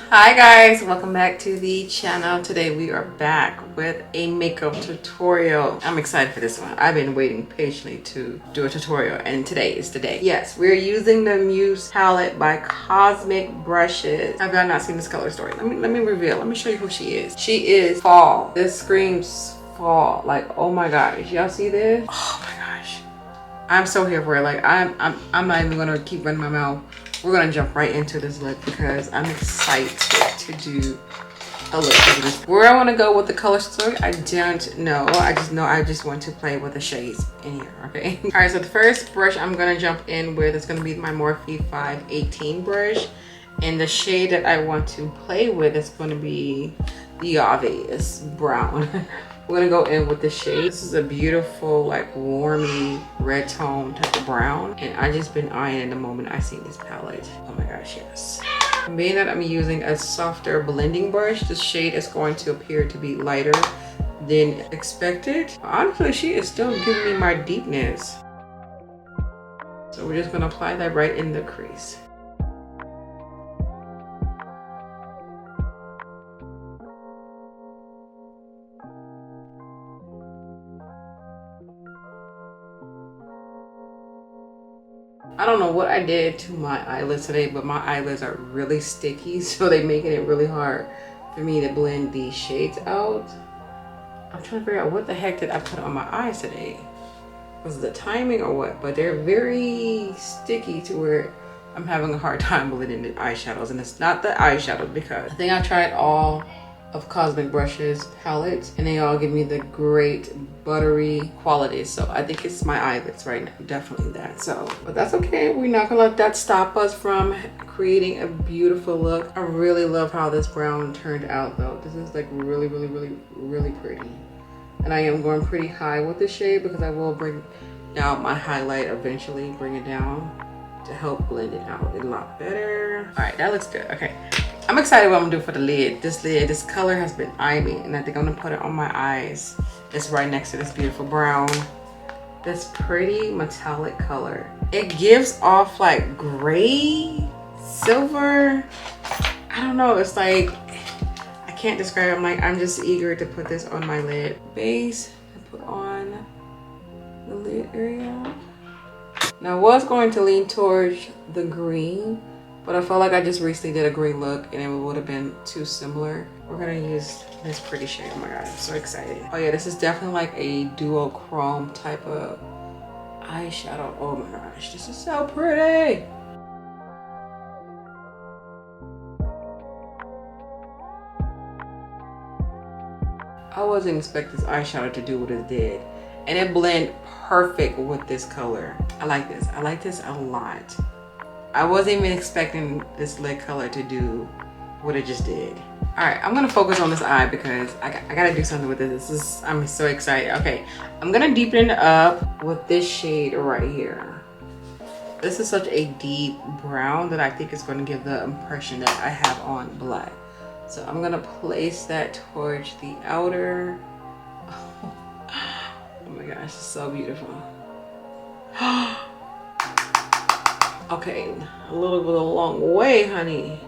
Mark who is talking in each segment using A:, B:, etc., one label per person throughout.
A: Hi guys, welcome back to the channel. Today we are back with a makeup tutorial. I'm excited for this one. I've been waiting patiently to do a tutorial and today is the day. Yes, we're using the Muse palette by Cosmic Brushes. Have y'all not seen this color story? Let me reveal. Let me show you who she is. She is fall. This screams fall. Like, oh my gosh, y'all see this? Oh my gosh. I'm so here for it. Like I'm not even gonna keep running my mouth. We're gonna jump right into this look because I'm excited to do a look of this. Where I want to go with the color story, I don't know. I just want to play with the shades in here, okay? All right, so the first brush I'm gonna jump in with is gonna be my Morphe 518 brush. And the shade that I want to play with is gonna be the obvious brown. We're gonna go in with the shade. This is a beautiful, like warmy red tone type of brown. And I just been eyeing it the moment I see this palette. Oh my gosh, yes. And being that I'm using a softer blending brush, the shade is going to appear to be lighter than expected. Honestly, she is still giving me my deepness. So we're just gonna apply that right in the crease. I don't know what I did to my eyelids today, but my eyelids are really sticky, so they're making it really hard for me to blend these shades out. I'm trying to figure out what the heck did I put on my eyes today. Was it the timing or what? But they're very sticky to where I'm having a hard time blending the eyeshadows, and it's not the eyeshadow because I think I tried all of Cosmic Brushes palettes and they all give me the great buttery qualities, so I think it's my eyelids right now, definitely that. So but that's okay, we're not gonna let that stop us from creating a beautiful look. I really love how this brown turned out though. This is like really pretty, and I am going pretty high with the shade because I will bring down my highlight eventually, bring it down to help blend it out a lot better. All right, that looks good. Okay, I'm excited what I'm gonna do for the lid. This color has been eyeing me, and I think I'm gonna put it on my eyes. It's right next to this beautiful brown. This pretty metallic color. It gives off like gray, silver. I don't know, it's like, I can't describe it. I'm just eager to put this on my lid. Base to put on the lid area. Now I was going to lean towards the green, but I felt like I just recently did a green look and it would have been too similar. We're gonna use this pretty shade. Oh my god, I'm so excited. Oh yeah, this is definitely like a duochrome type of eyeshadow. Oh my gosh, this is so pretty. I wasn't expecting this eyeshadow to do what it did. And it blended perfect with this color. I like this. I like this a lot. I wasn't even expecting this lid color to do what it just did. All right, I'm gonna focus on this eye because I gotta do something with this. I'm so excited. Okay, I'm gonna deepen it up with this shade right here. This is such a deep brown that I think it's gonna give the impression that I have on black. So I'm gonna place that towards the outer. Oh my gosh, it's so beautiful. Okay, a little bit of a long way, honey.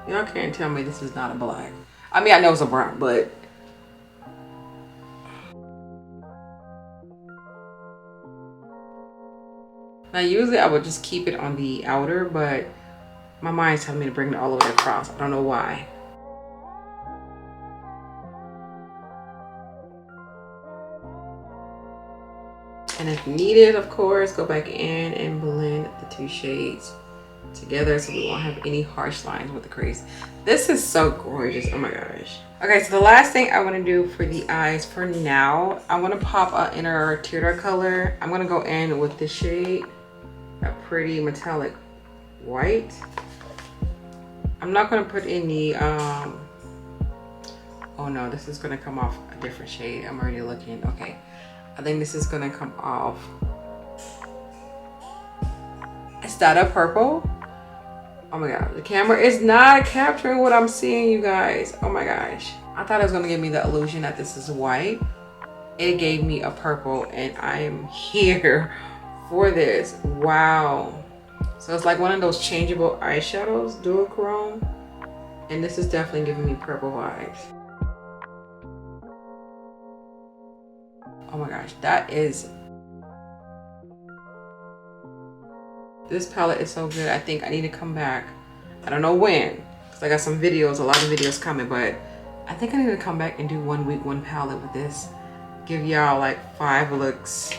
A: Y'all can't tell me this is not a black. I mean, I know it's a brown, but now usually I would just keep it on the outer, but my mind's telling me to bring it all the way across. I don't know why. And if needed, of course, go back in and blend the two shades together so we won't have any harsh lines with the crease. This is so gorgeous. Oh my gosh. Okay, so the last thing I want to do for the eyes for now, I want to pop an inner teardrop color. I'm going to go in with this shade, a pretty metallic white. I'm not going to put any oh no, this is going to come off a different shade. I'm already looking. Okay, I think this is going to come off. Is that a purple? Oh my god, the camera is not capturing what I'm seeing, you guys. Oh my gosh, I thought it was going to give me the illusion that this is white. It gave me a purple, and I'm here for this. Wow. So it's like one of those changeable eyeshadows, duochrome. And this is definitely giving me purple vibes. Oh my gosh, this palette is so good. I think I need to come back. I don't know when, because I got some videos, a lot of videos coming, but I think I need to come back and do 1 week, 1 palette with this. Give y'all like 5 looks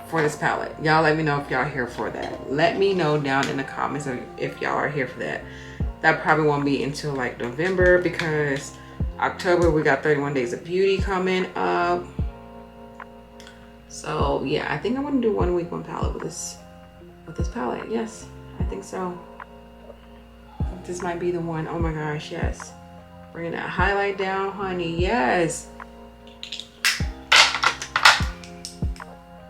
A: for this palette. Y'all let me know if y'all are here for that. Let me know down in the comments if y'all are here for that. That probably won't be until like November, because October we got 31 Days of Beauty coming up. So yeah, I think I'm gonna do 1 week, 1 palette with this palette. Yes, I think so. This might be the one. Oh my gosh, yes. Bringing that highlight down, honey. Yes.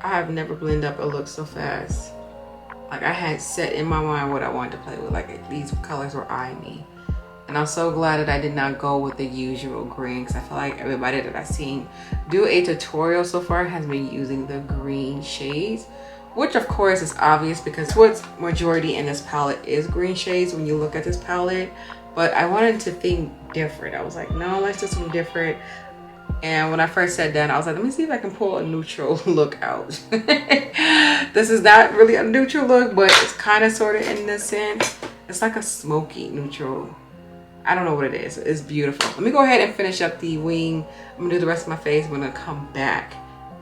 A: I have never blended up a look so fast. Like, I had set in my mind what I wanted to play with. Like, these colors were eyeing me. And I'm so glad that I did not go with the usual green, because I feel like everybody that I've seen do a tutorial so far has been using the green shades, which of course is obvious because what's majority in this palette is green shades when you look at this palette. But I wanted to think different. I was like, no, let's do something different. And when I first sat down, I was like, let me see if I can pull a neutral look out. This is not really a neutral look, but it's kind of sort of in this sense. It's like a smoky neutral. I don't know what it is. It's beautiful. Let me go ahead and finish up the wing. I'm gonna do the rest of my face. I'm gonna come back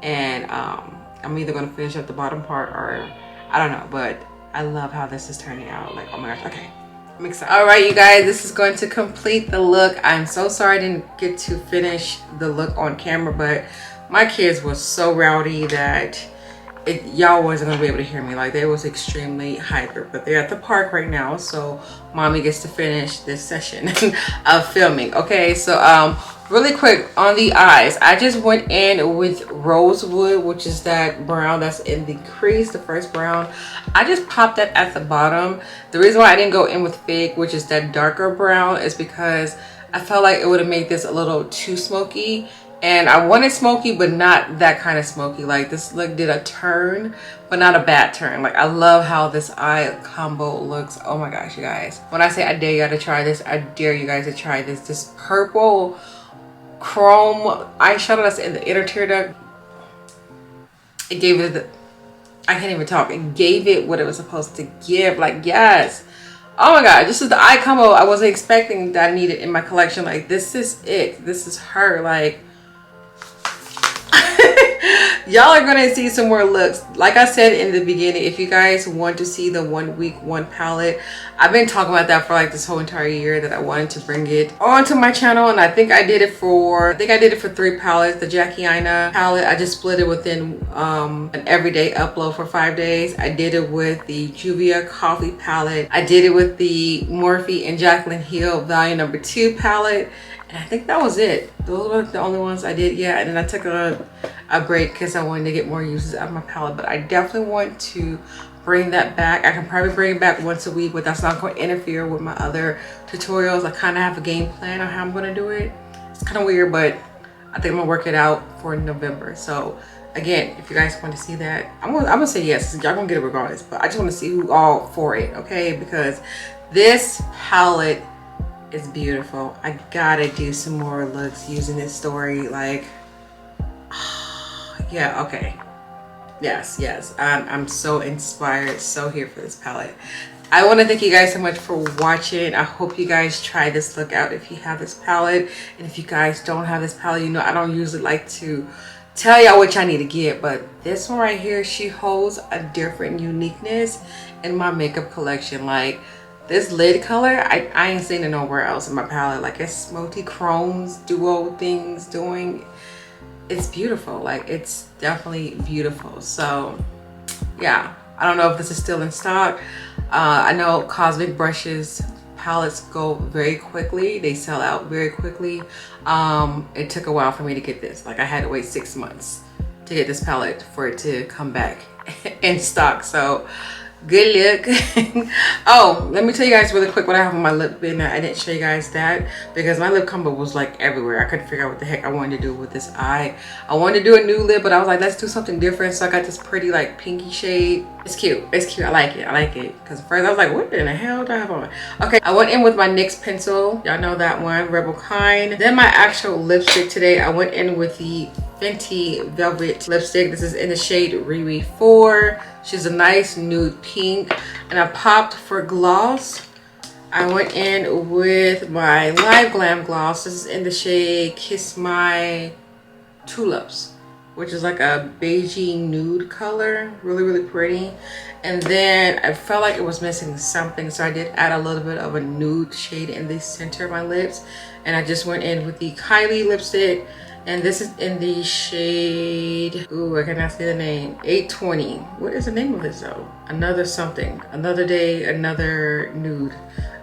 A: and I'm either gonna finish up the bottom part or I don't know, but I love how this is turning out. Like, oh my gosh, okay. I'm excited. All right, you guys, this is going to complete the look. I'm so sorry I didn't get to finish the look on camera, but my kids were so rowdy that y'all wasn't gonna be able to hear me. Like, they was extremely hyper, but they're at the park right now, so mommy gets to finish this session of filming. Okay, so really quick on the eyes, I just went in with Rosewood, which is that brown that's in the crease, the first brown. I just popped that at the bottom. The reason why I didn't go in with Fig, which is that darker brown, is because I felt like it would have made this a little too smoky. And I wanted smoky, but not that kind of smoky. Like, this look did a turn, but not a bad turn. Like, I love how this eye combo looks. Oh my gosh, you guys. When I say I dare you guys to try this, I dare you guys to try this. This purple chrome eyeshadow that's in the inner tear duct. It gave it the, I can't even talk. It gave it what it was supposed to give. Like, yes. Oh my god, this is the eye combo I wasn't expecting that I needed in my collection. Like, this is it. This is her. Like, y'all are gonna see some more looks. Like I said in the beginning, if you guys want to see the 1 week, 1 palette, I've been talking about that for like this whole entire year, that I wanted to bring it onto my channel. And I think I did it for 3 palettes. The Jackie Aina palette, I just split it within an everyday upload for 5 days. I did it with the Juvia Coffee palette. I did it with the Morphe and Jaclyn Hill Volume Number 2 palette. And I think that was it. Those were the only ones I did. Yeah, and then I took a break because I wanted to get more uses out of my palette. But I definitely want to bring that back. I can probably bring it back once a week, but that's not going to interfere with my other tutorials. I kind of have a game plan on how I'm going to do it. It's kind of weird, but I think I'm going to work it out for November. So again, if you guys want to see that, I'm gonna say yes. Y'all gonna get it regardless, but I just want to see who all for it, okay? Because this palette is beautiful. I gotta do some more looks using this story. Like, yeah, okay, yes, I'm so inspired, so here for this palette. I want to thank you guys so much for watching. I hope you guys try this look out if you have this palette, and if you guys don't have this palette, you know I don't usually like to tell y'all what y'all need to get, but this one right here, she holds a different uniqueness in my makeup collection. Like, this lid color, I ain't seen it nowhere else in my palette. Like, it's multi-chromes, duo things doing. It's beautiful. Like, it's definitely beautiful. So, yeah. I don't know if this is still in stock. I know Cosmic Brushes palettes go very quickly. They sell out very quickly. It took a while for me to get this. Like, I had to wait 6 months to get this palette for it to come back in stock. So, Good look. Oh, let me tell you guys really quick what I have on my lip liner. I didn't show you guys that because my lip combo was like everywhere. I couldn't figure out what the heck I wanted to do with this eye. I wanted to do a new lip, but I was like, let's do something different. So I got this pretty like pinky shade. It's cute. It's cute. I like it. I like it. Because first I was like, what in the hell do I have on? Okay, I went in with my NYX pencil. Y'all know that one, Rebel Kind. Then my actual lipstick today, I went in with the Fenty Velvet lipstick. This is in the shade Riri 4. She's a nice nude pink. And I popped for gloss. I went in with my Live Glam gloss. This is in the shade Kiss My Tulips, which is like a beigey nude color. Really, really pretty. And then I felt like it was missing something, so I did add a little bit of a nude shade in the center of my lips. And I just went in with the Kylie lipstick. And this is in the shade, ooh, I cannot say the name, 820. What is the name of this though? Another something, another day, another nude.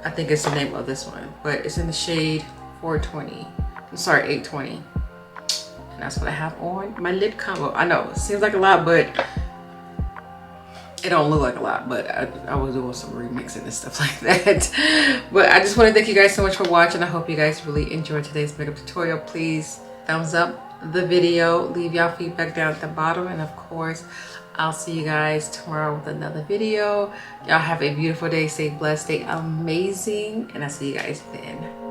A: I think it's the name of this one, but it's in the shade 420. I'm sorry, 820. And that's what I have on my lip combo. I know, it seems like a lot, but it don't look like a lot, but I was doing some remixing and stuff like that. But I just want to thank you guys so much for watching. I hope you guys really enjoyed today's makeup tutorial. Please thumbs up the video, leave y'all feedback down at the bottom, and of course I'll see you guys tomorrow with another video. Y'all have a beautiful day, stay blessed, stay amazing, and I'll see you guys then.